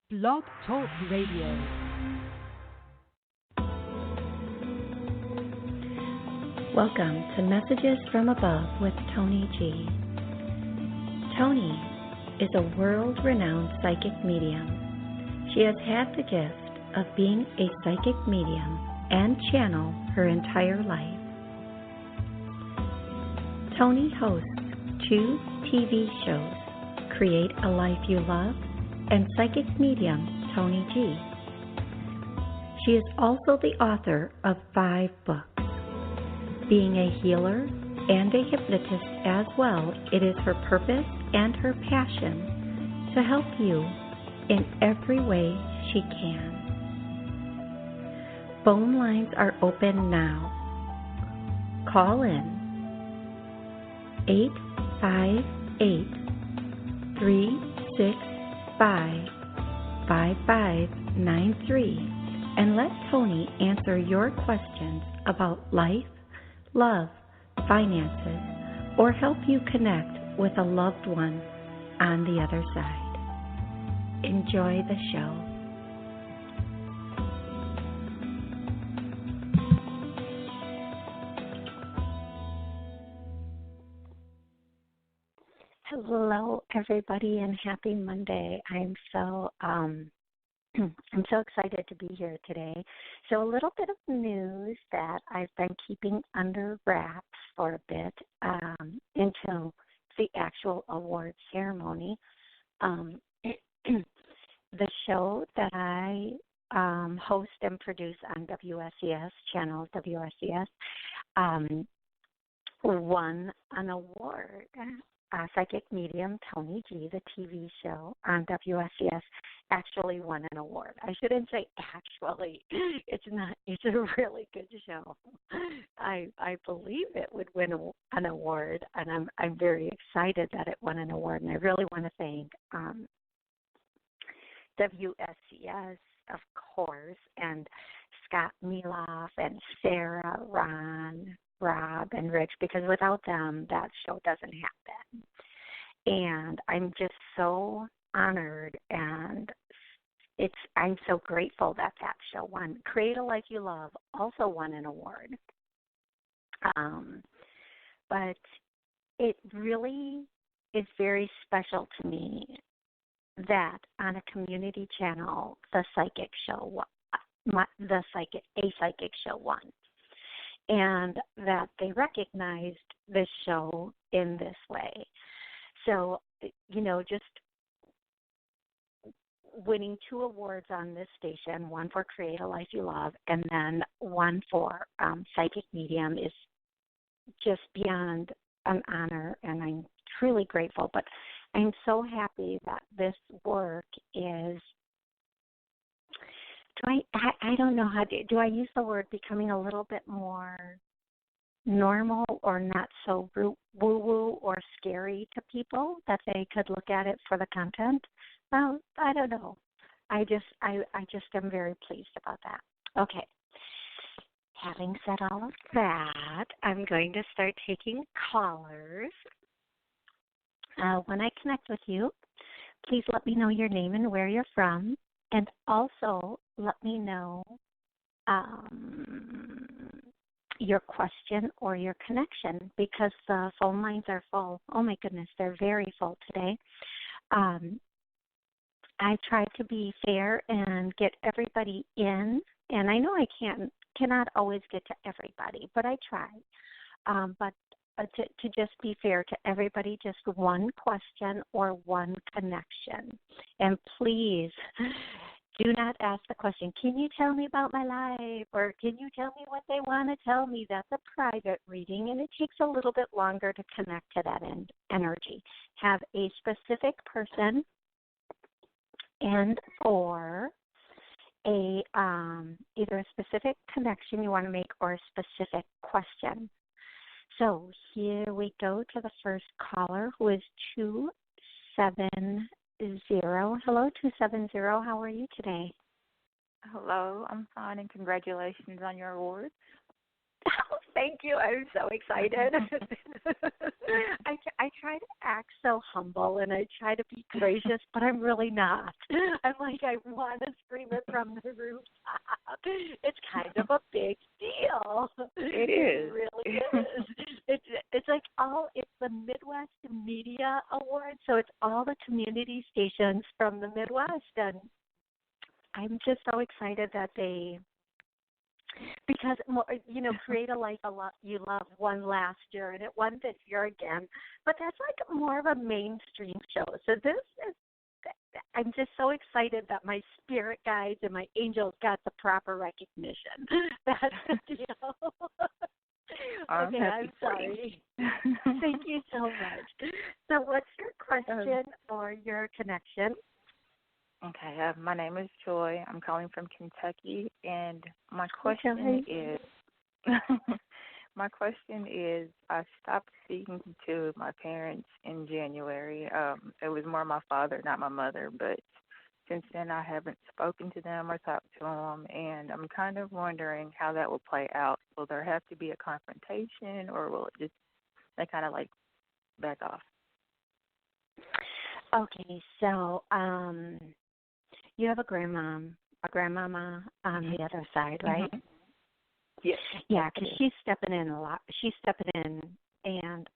Blog Talk Radio. Welcome to Messages from Above with Toni G. Toni is a world-renowned psychic medium. She has had the gift of being a psychic medium and channel her entire life. Toni hosts 2 TV shows, Create a Life You Love and Psychic Medium Toni G. She is also the author of 5 books. Being a healer and a hypnotist as well, it is her purpose and her passion to help you in every way she can. Phone lines are open now. Call in 858-365-5593 and let Toni answer your questions about life, love, finances, or help you connect with a loved one on the other side. Enjoy the show. Hello, everybody, and happy Monday. I'm so excited to be here today. So a little bit of news that I've been keeping under wraps for a bit until the actual award ceremony. The show that I host and produce on WSCS, channel WSCS, won an award. Psychic Medium Toni G, the TV show on WSCS, actually won an award. I shouldn't say actually. It's not. It's a really good show. I believe it would win an award, and I'm very excited that it won an award. And I really want to thank WSCS, of course, and Scott Meloff and Sarah, Ron, Rob, and Rich, because without them, that show doesn't happen. And I'm just so honored, and I'm so grateful that show won. Create a Life You Love also won an award. But it really is very special to me that on a community channel, a psychic show won. And that they recognized this show in this way. So, just winning 2 awards on this station, one for Create a Life You Love and then one for Psychic Medium, is just beyond an honor, and I'm truly grateful. But I'm so happy that this work is, I don't know do I use the word becoming a little bit more normal or not so woo-woo or scary to people, that they could look at it for the content? Well, I don't know. I just am very pleased about that. Okay. Having said all of that, I'm going to start taking callers. When I connect with you, please let me know your name and where you're from. And also let me know your question or your connection, because the phone lines are full. Oh, my goodness, they're very full today. I try to be fair and get everybody in, and I know I cannot always get to everybody, but I try. But to just be fair to everybody, just one question or one connection. And please do not ask the question, can you tell me about my life? Or can you tell me what they want to tell me? That's a private reading, and it takes a little bit longer to connect to that energy. Have a specific person and or either a specific connection you want to make or a specific question. So here we go to the first caller, who is 270. Hello, 270. How are you today? Hello, I'm fine, and congratulations on your award. Oh, Thank you. I'm so excited. I try to act so humble and I try to be gracious, but I'm really not. I'm like, I want to scream it from the rooftop. It's kind of a big deal. It is. It really is. It's like it's the Midwest Media Award, so it's all the community stations from the Midwest, and I'm just so excited that because create a life you love won last year, and it won this year again. But that's like more of a mainstream show. So I'm just so excited that my spirit guides and my angels got the proper recognition. That's the deal. Okay, I'm sorry. Thank you so much. So what's your question or your connection? Okay, my name is Joy. I'm calling from Kentucky, and my question is, I stopped speaking to my parents in January. It was more my father, not my mother, but since then I haven't spoken to them or talked to them, and I'm kind of wondering how that will play out. Will there have to be a confrontation, or will it just, they kind of like back off? Okay, so you have a grandmama on the other side, right? Mm-hmm. Yes. Yeah, because she's stepping in a lot. She's stepping in, and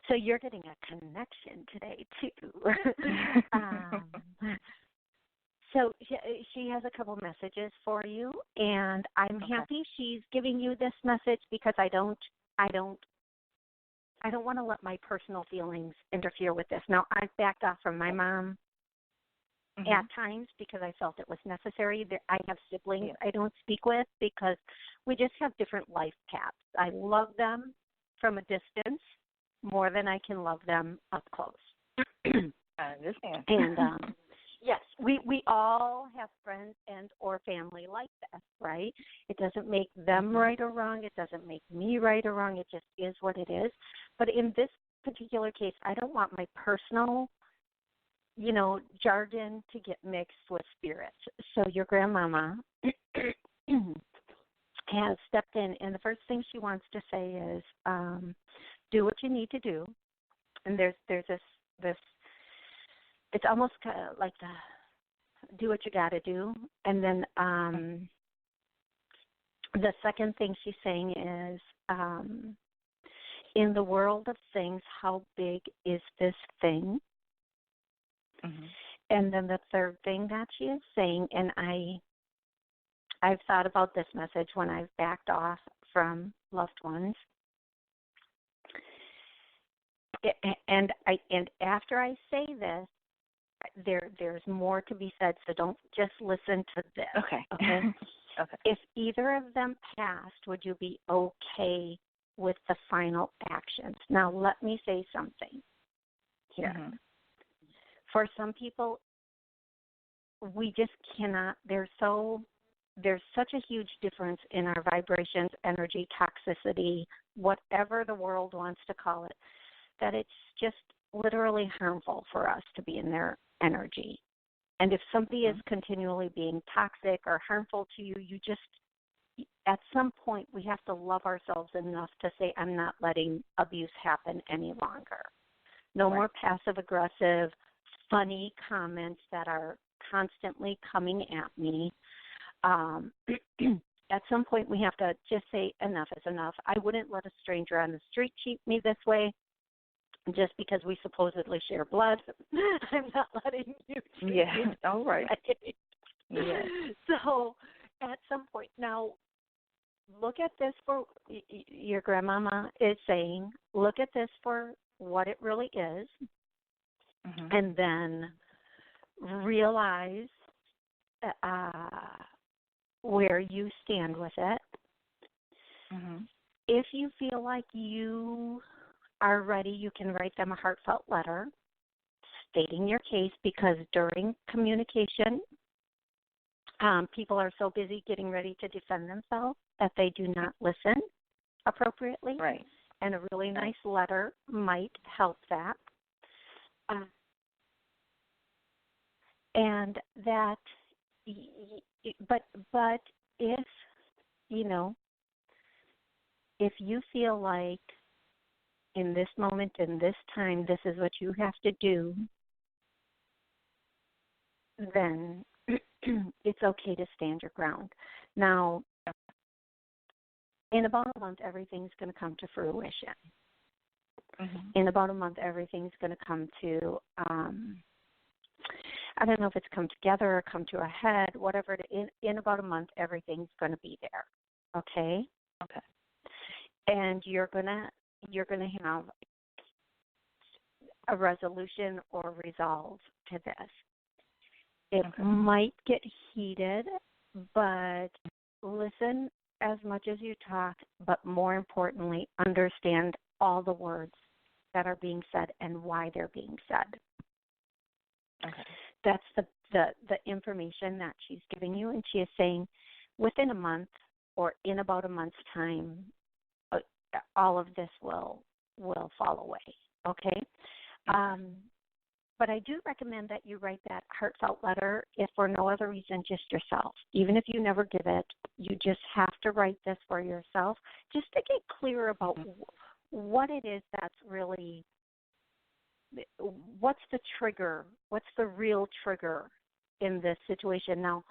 so you're getting a connection today too. So she has a couple messages for you, and I'm happy she's giving you this message because I don't want to let my personal feelings interfere with this. Now, I've backed off from my mom at times because I felt it was necessary. I have siblings I don't speak with because we just have different life paths. I love them from a distance more than I can love them up close. I understand. And yes, we all have friends and or family like that, right? It doesn't make them right or wrong. It doesn't make me right or wrong. It just is what it is. But in this particular case, I don't want my personal, jargon to get mixed with spirits. So your grandmama has stepped in, and the first thing she wants to say is, do what you need to do. And there's this it's almost kind of like the do what you got to do. And then the second thing she's saying is, in the world of things, how big is this thing? And then the third thing that she is saying, and I've thought about this message when I've backed off from loved ones. And after I say this, there's more to be said, so don't just listen to this. Okay. Okay. If either of them passed, would you be okay with the final actions? Now, let me say something here. For some people, we just cannot. There's such a huge difference in our vibrations, energy, toxicity, whatever the world wants to call it, that it's just literally harmful for us to be in their energy. And if somebody is continually being toxic or harmful to you, at some point we have to love ourselves enough to say, I'm not letting abuse happen any longer. No more passive aggressive, funny comments that are constantly coming at me. At some point we have to just say enough is enough. I wouldn't let a stranger on the street treat me this way just because we supposedly share blood. I'm not letting you treat me. All right. Yes. So at some point, now look at this for, your grandmama is saying, look at this for what it really is, and then realize where you stand with it. If you feel like you are ready, you can write them a heartfelt letter stating your case, because during communication, people are so busy getting ready to defend themselves that they do not listen appropriately. Right. And a really nice letter might help that. And that, but if, if you feel like in this moment, in this time, this is what you have to do, then it's okay to stand your ground. Now, in about a month, everything's going to come to fruition. Mm-hmm. In about a month, everything's going to come to, I don't know if it's come together or come to a head, whatever. In about a month, everything's going to be there. Okay? Okay. And you're going to have a resolution or resolve to this. It might get heated, but listen as much as you talk, but more importantly, understand all the words that are being said and why they're being said. Okay. That's the information that she's giving you, and she is saying within a month or in about a month's time, all of this will fall away. Okay? But I do recommend that you write that heartfelt letter, if for no other reason, just yourself. Even if you never give it, you just have to write this for yourself, just to get clear about what it is that's really, what's the trigger, what's the real trigger in this situation. Now,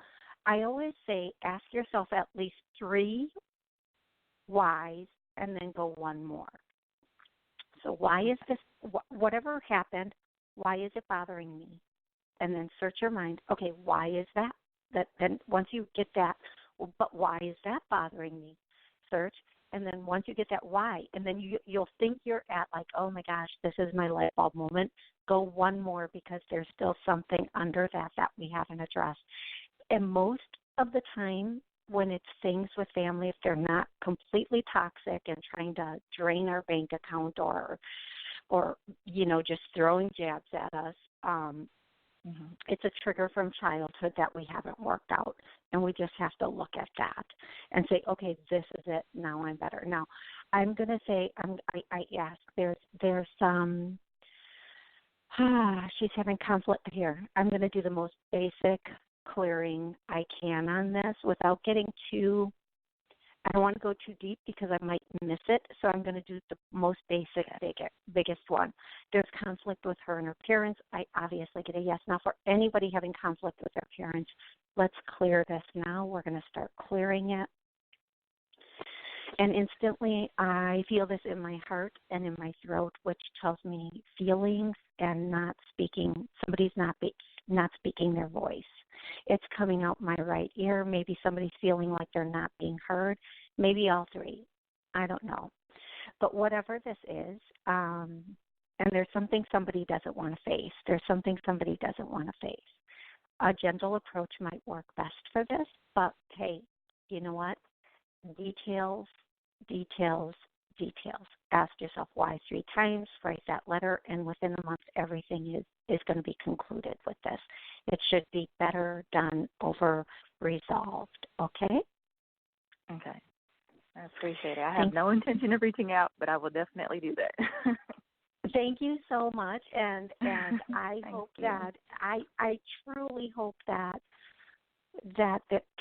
I always say ask yourself at least 3 whys and then go one more. So why is this, whatever happened, why is it bothering me? And then search your mind. Okay, why is that? Then once you get that, but why is that bothering me? Search, and then once you get that why, and then you'll think you're at like, oh my gosh, this is my light bulb moment. Go one more, because there's still something under that we haven't addressed. And most of the time, when it's things with family, if they're not completely toxic and trying to drain our bank account or just throwing jabs at us, it's a trigger from childhood that we haven't worked out, and we just have to look at that and say, okay, this is it. Now I'm better. Now I'm going to say, I ask. There's she's having conflict here. I'm going to do the most basic clearing I can on this without getting too. I don't want to go too deep because I might miss it, so I'm going to do the most basic, biggest one. There's conflict with her and her parents. I obviously get a yes. Now, for anybody having conflict with their parents, let's clear this now. We're going to start clearing it. And instantly, I feel this in my heart and in my throat, which tells me feelings and not speaking. Somebody's not speaking their voice. It's coming out my right ear. Maybe somebody's feeling like they're not being heard. Maybe all 3. I don't know. But whatever this is, and there's something somebody doesn't want to face. There's something somebody doesn't want to face. A gentle approach might work best for this, but hey, you know what? Details. Ask yourself why 3 times, write that letter, and within a month, everything is going to be concluded with this. It should be better, done, over, resolved, okay? Okay. I appreciate it. I have no intention of reaching out, but I will definitely do that. Thank you so much, and I hope that, I truly hope that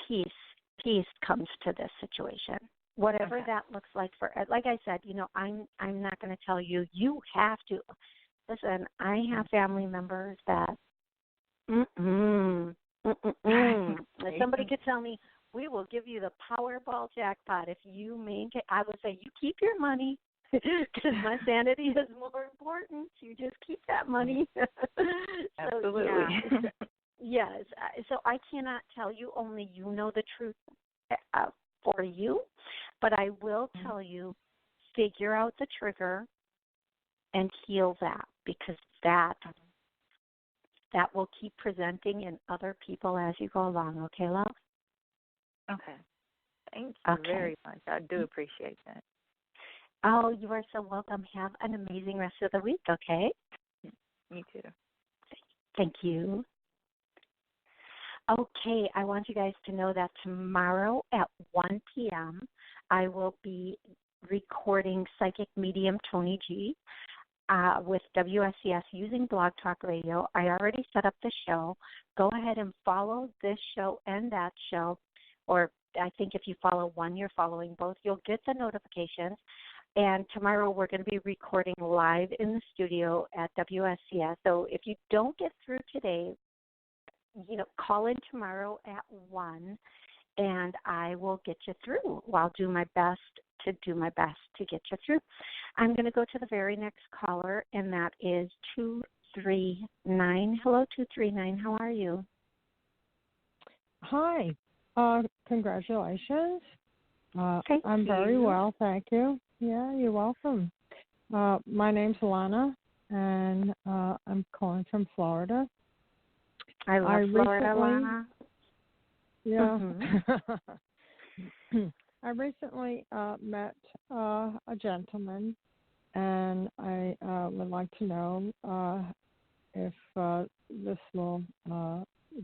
peace comes to this situation. Whatever that looks like for, like I said, I'm not going to tell you have to. Listen, I have family members that, somebody could tell me, we will give you the Powerball jackpot if you maintain. I would say, you keep your money, because my sanity is more important. You just keep that money. Absolutely. So, yes. So I cannot tell you, only you know the truth for you, but I will tell you, figure out the trigger and heal that, because that will keep presenting in other people as you go along. Okay, love? Okay. Thank you very much. I do appreciate that. Oh, you are so welcome. Have an amazing rest of the week, okay? Me too. Thank you. Okay, I want you guys to know that tomorrow at 1 p.m. I will be recording Psychic Medium Toni G with WSCS using Blog Talk Radio. I already set up the show. Go ahead and follow this show and that show, or I think if you follow one, you're following both. You'll get the notifications. And tomorrow we're going to be recording live in the studio at WSCS. So if you don't get through today, call in tomorrow at 1, and I will get you through. I'll do my best to get you through. I'm going to go to the very next caller, and that is 239. Hello, 239. How are you? Hi. Congratulations. Thank I'm you. very well, thank you. Yeah, you're welcome. My name's Lana, and I'm calling from Florida. I love Florida, Lana. Yeah. Mm-hmm. I recently met a gentleman, and I would like to know if this will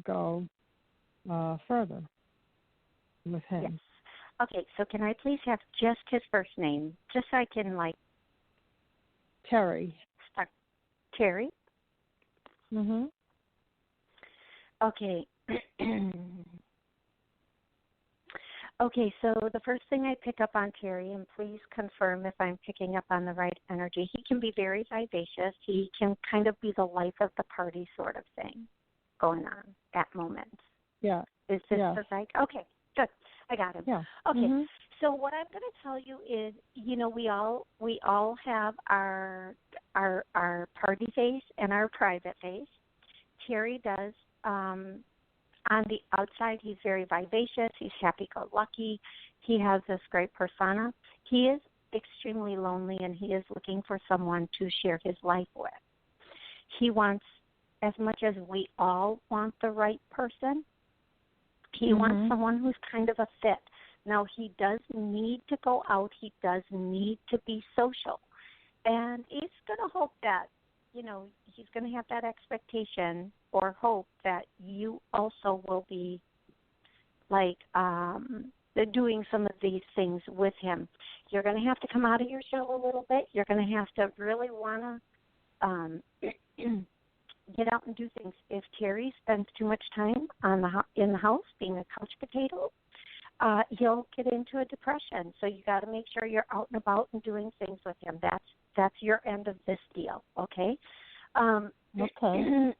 go further with him. Yes. Okay, so can I please have just his first name, just so I can, Terry. start? Terry? Mm-hmm. Okay. Okay, so the first thing I pick up on Terry, and please confirm if I'm picking up on the right energy, he can be very vivacious. He can kind of be the life of the party sort of thing going on at moments. Yeah. Is this the right? Okay, good. I got him. Yeah. Okay, Mm-hmm. so what I'm going to tell you is, we all have our party face and our private face. Terry does. On the outside, he's very vivacious. He's happy-go-lucky. He has this great persona. He is extremely lonely, and he is looking for someone to share his life with. He wants, as much as we all want the right person, he wants someone who's kind of a fit. Now, he does need to go out. He does need to be social. And he's going to hope that, he's going to have that expectation or hope that you also will be doing some of these things with him. You're going to have to come out of your shell a little bit. You're going to have to really want to get out and do things. If Terry spends too much time in the house being a couch potato, he'll get into a depression. So you got to make sure you're out and about and doing things with him. That's your end of this deal, okay? Okay.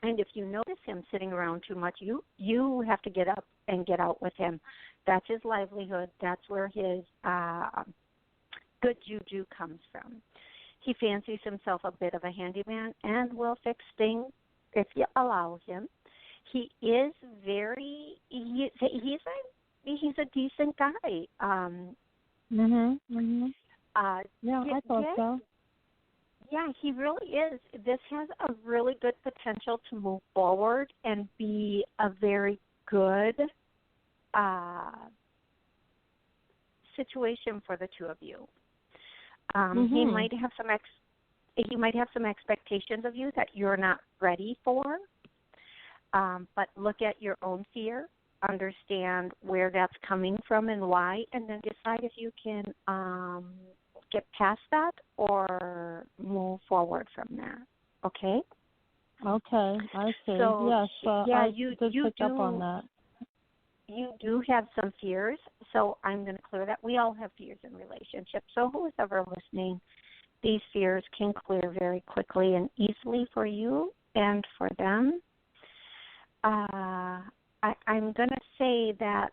And if you notice him sitting around too much, you have to get up and get out with him. That's his livelihood. That's where his good juju comes from. He fancies himself a bit of a handyman and will fix things if you allow him. He is he's a decent guy. Yeah, I thought so. Yeah, he really is. This has a really good potential to move forward and be a very good situation for the two of you. He might have some expectations of you that you're not ready for. But look at your own fear, understand where that's coming from and why, and then decide if you can get past that or move forward from that. Okay? Okay, I see. So, yes, I you did pick do, up on that. You do have some fears, so I'm going to clear that. We all have fears in relationships. So who's ever listening, these fears can clear very quickly and easily for you and for them. I'm going to say that,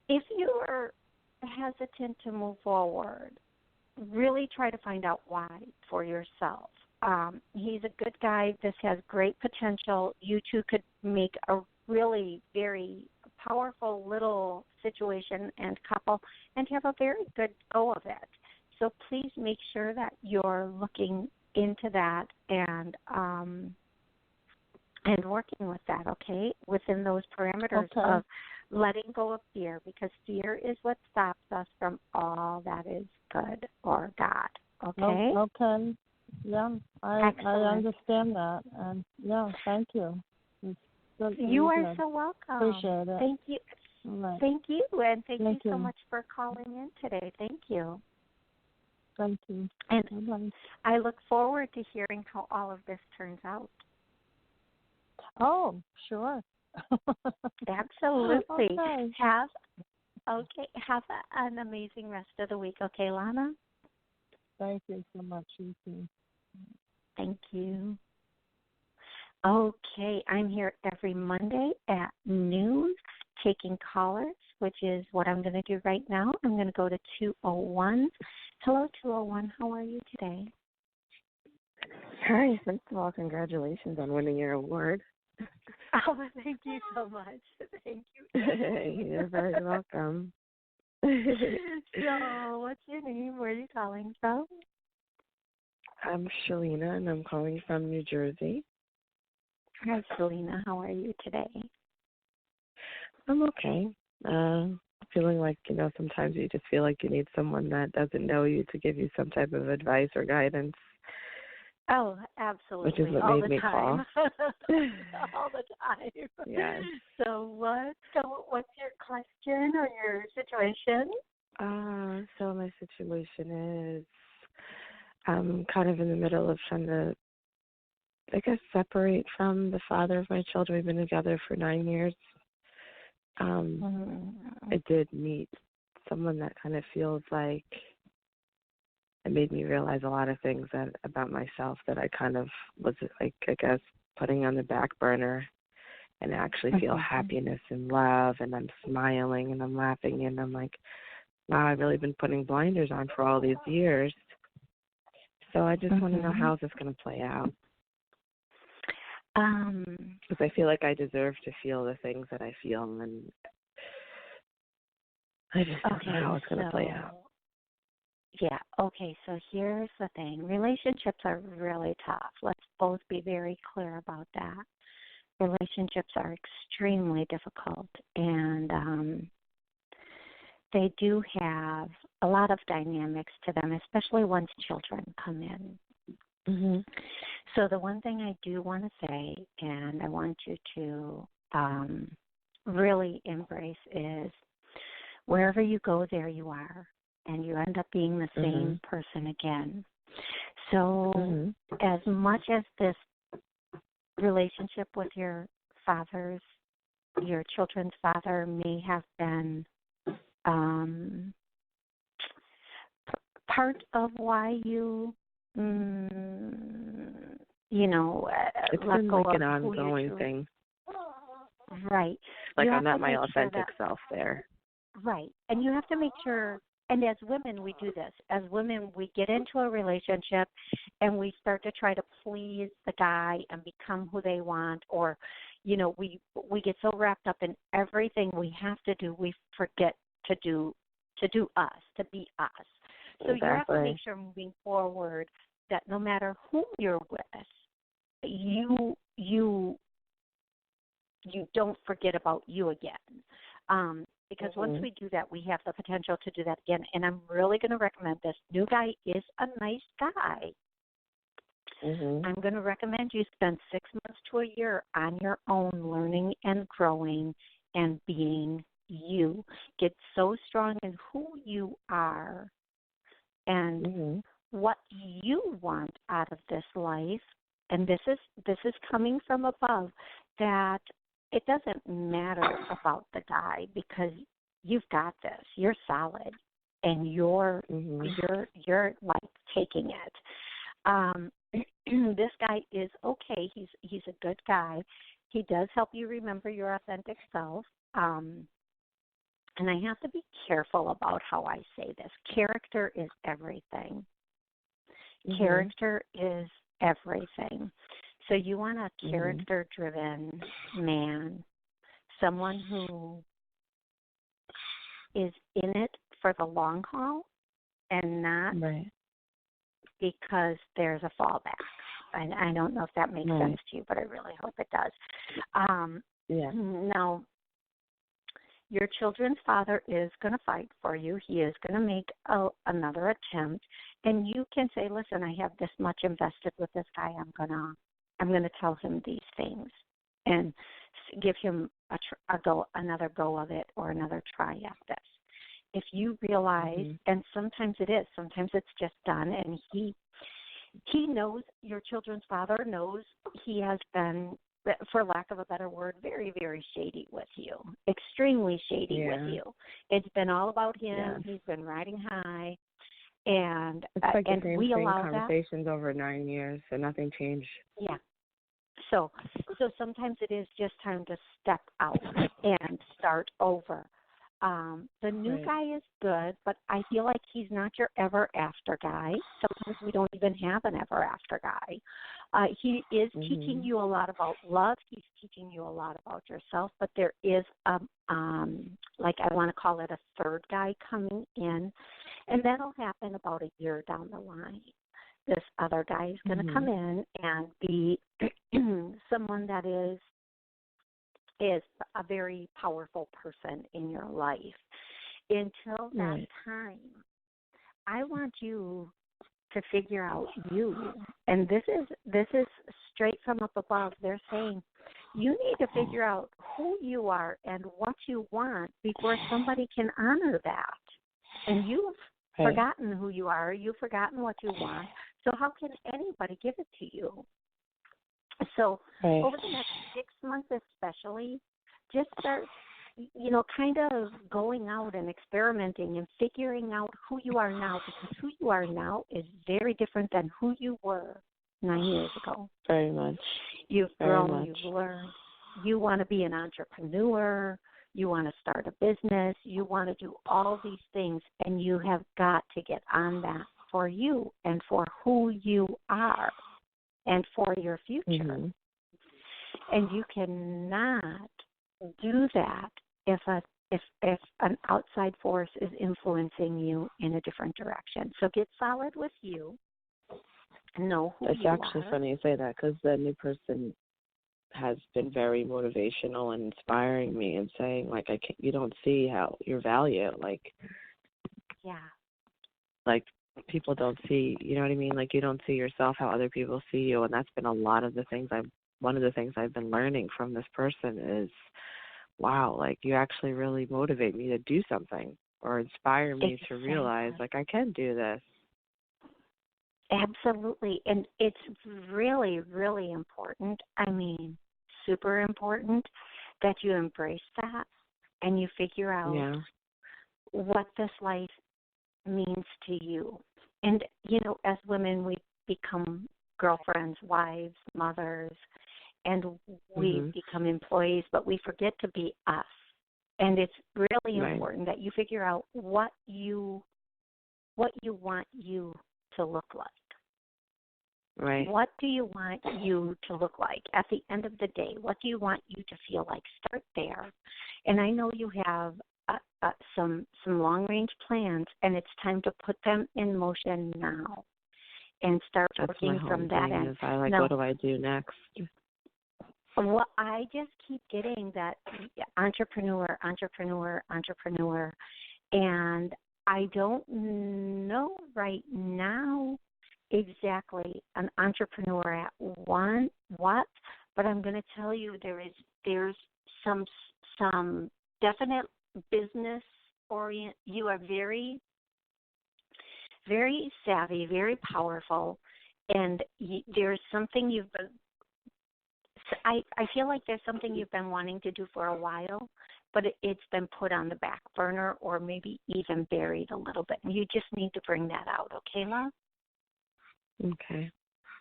if you're hesitant to move forward, really try to find out why for yourself. He's a good guy. This has great potential. You two could make a really very powerful little situation and couple and have a very good go of it. So please make sure that you're looking into that and working with that, okay, within those parameters of letting go of fear, because fear is what stops us from all that is good or God, okay? Okay. Yeah, I understand that. And, yeah, thank you. You are so welcome. Appreciate it. Thank you. Right. Thank you, and thank you so you. much for calling in today. Thank you. Thank you. And Bye-bye. I look forward to hearing how all of this turns out. Oh, sure. Absolutely. Okay. Have an amazing rest of the week. Okay, Lana? Thank you so much, you too. Thank you. Okay, I'm here every Monday at noon taking callers, which is what I'm going to do right now. I'm going to go to 201. Hello, 201. How are you today? Hi, first of all, congratulations on winning your award. Oh, thank you so much. Thank you. You're very welcome. So, what's your name? Where are you calling from? I'm Shalina, and I'm calling from New Jersey. Hi, Selena. How are you today? I'm okay. Feeling like, sometimes you just feel like you need someone that doesn't know you to give you some type of advice or guidance. Oh, absolutely. Which is what all made the me time. call. All the time. Yes. So what's your question or your situation? So my situation is I'm kind of in the middle of trying to, I guess, separate from the father of my children. We've been together for 9 years. I did meet someone that kind of feels like it made me realize a lot of things about myself that I kind of was, like, I guess, putting on the back burner, and actually feel happiness and love, and I'm smiling and I'm laughing, and I'm like, wow, I've really been putting blinders on for all these years. So I just want to know, how's this going to play out? Because I feel like I deserve to feel the things that I feel, and I just don't know how it's going to play out. Yeah, okay, so here's the thing. Relationships are really tough. Let's both be very clear about that. Relationships are extremely difficult, and they do have a lot of dynamics to them, especially once children come in. So the one thing I do want to say, and I want you to really embrace, is wherever you go, there you are, and you end up being the same person again. So as much as this relationship with your children's father may have been part of why you, it's let been go like of an ongoing thing. Right. Like, You I'm have not to my make sure authentic self there. Right. And you have to make sure, and as women, we do this. As women, we get into a relationship and we start to try to please the guy and become who they want, or, we get so wrapped up in everything we have to do, we forget to do us, to be us. So you have to make sure moving forward that no matter who you're with, you don't forget about you again. Because once we do that, we have the potential to do that again. And I'm really going to recommend this. New guy is a nice guy. I'm going to recommend you spend 6 months to a year on your own, learning and growing and being you. Get so strong in who you are and what you want out of this life. And this is coming from above, that it doesn't matter about the guy, because you've got this. You're solid, and you're like taking it. This guy is okay. He's a good guy. He does help you remember your authentic self. And I have to be careful about how I say this. Character is everything. Character is everything. So you want a character-driven man, someone who is in it for the long haul and not because there's a fallback. I don't know if that makes sense to you, but I really hope it does. Now, your children's father is going to fight for you. He is going to make another attempt, and you can say, "Listen, I have this much invested with this guy. I'm going to tell him these things and give him another go of it, or another try at this." If you realize, and sometimes it's just done, and he knows, your children's father knows he has been for lack of a better word, very, very shady with you, extremely shady with you. It's been all about him. Yeah. He's been riding high, and it's like and the same we allow conversations over 9 years, and nothing changed. Yeah. So sometimes it is just time to step out and start over. The new guy is good, but I feel like he's not your ever after guy. Sometimes we don't even have an ever after guy. He is teaching you a lot about love. He's teaching you a lot about yourself, but there is like I want to call it a third guy coming in, and that'll happen about a year down the line. This other guy is going to come in and be someone that is a very powerful person in your life. Until that time, I want you to figure out you. And this is straight from up above. They're saying you need to figure out who you are and what you want before somebody can honor that. And you've forgotten who you are. You've forgotten what you want. So how can anybody give it to you? So over the next 6 months especially, just start, kind of going out and experimenting and figuring out who you are now, because who you are now is very different than who you were 9 years ago. Very much. You've grown, you've learned. You want to be an entrepreneur. You want to start a business. You want to do all these things, and you have got to get on that for you and for who you are and for your future. And you cannot do that if an outside force is influencing you in a different direction. So get solid with you. Know who you are. It's actually funny you say that, because the new person has been very motivational and inspiring me and saying, like, you don't see how your value, like people don't see, you know what I mean? Like, you don't see yourself how other people see you, and that's been one of the things I've been learning from this person is, wow, like, you actually really motivate me to do something or inspire me to realize, like, I can do this. Absolutely. And it's really, really important. I mean, super important that you embrace that and you figure out what this life means to you. And, as women, we become girlfriends, wives, mothers, and we become employees, but we forget to be us. And it's really important that you figure out what you want you to look like. Right. What do you want you to look like at the end of the day? What do you want you to feel like? Start there. And I know you have some long-range plans, and it's time to put them in motion now and start working from that end. What do I do next? Well, I just keep getting that entrepreneur, and I don't know right now exactly an entrepreneur at what, but I'm going to tell you there's some definite business orient. You are very, very savvy, very powerful, and there's something you've been. I feel like there's something you've been wanting to do for a while, but it's been put on the back burner or maybe even buried a little bit. And you just need to bring that out, okay, love? Okay.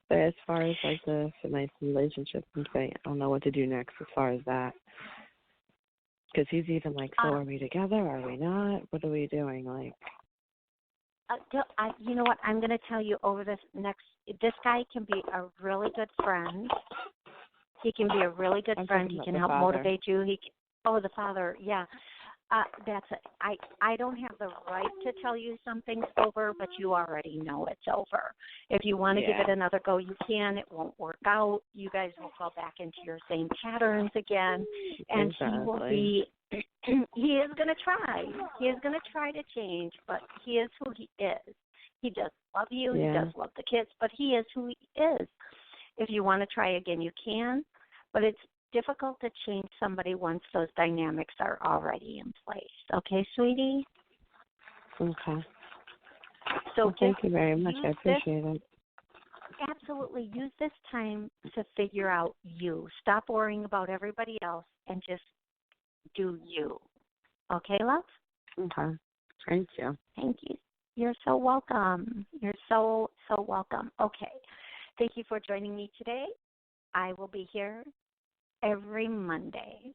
But as far as like the nice relationship, I'm saying I don't know what to do next as far as that. Because he's even like, so are we together? Are we not? What are we doing? Like, you know what? I'm going to tell you over this guy can be a really good friend. He can be a really good friend. He can help motivate you. The father, yeah. That's it. I don't have the right to tell you something's over, but you already know it's over. If you want to give it another go, you can. It won't work out. You guys will fall back into your same patterns again, and he will be. He is going to try. He is going to try to change, but he is who he is. He does love you. He does love the kids, but he is who he is. If you want to try again, you can, but it's difficult to change somebody once those dynamics are already in place. Okay, sweetie? Okay. So thank you very much. I appreciate it. absolutely use this time to figure out you. Stop worrying about everybody else and just do you. Okay, love? Okay. Thank you. Thank you. You're so welcome. You're so, so welcome. Okay. Thank you for joining me today. I will be here every Monday.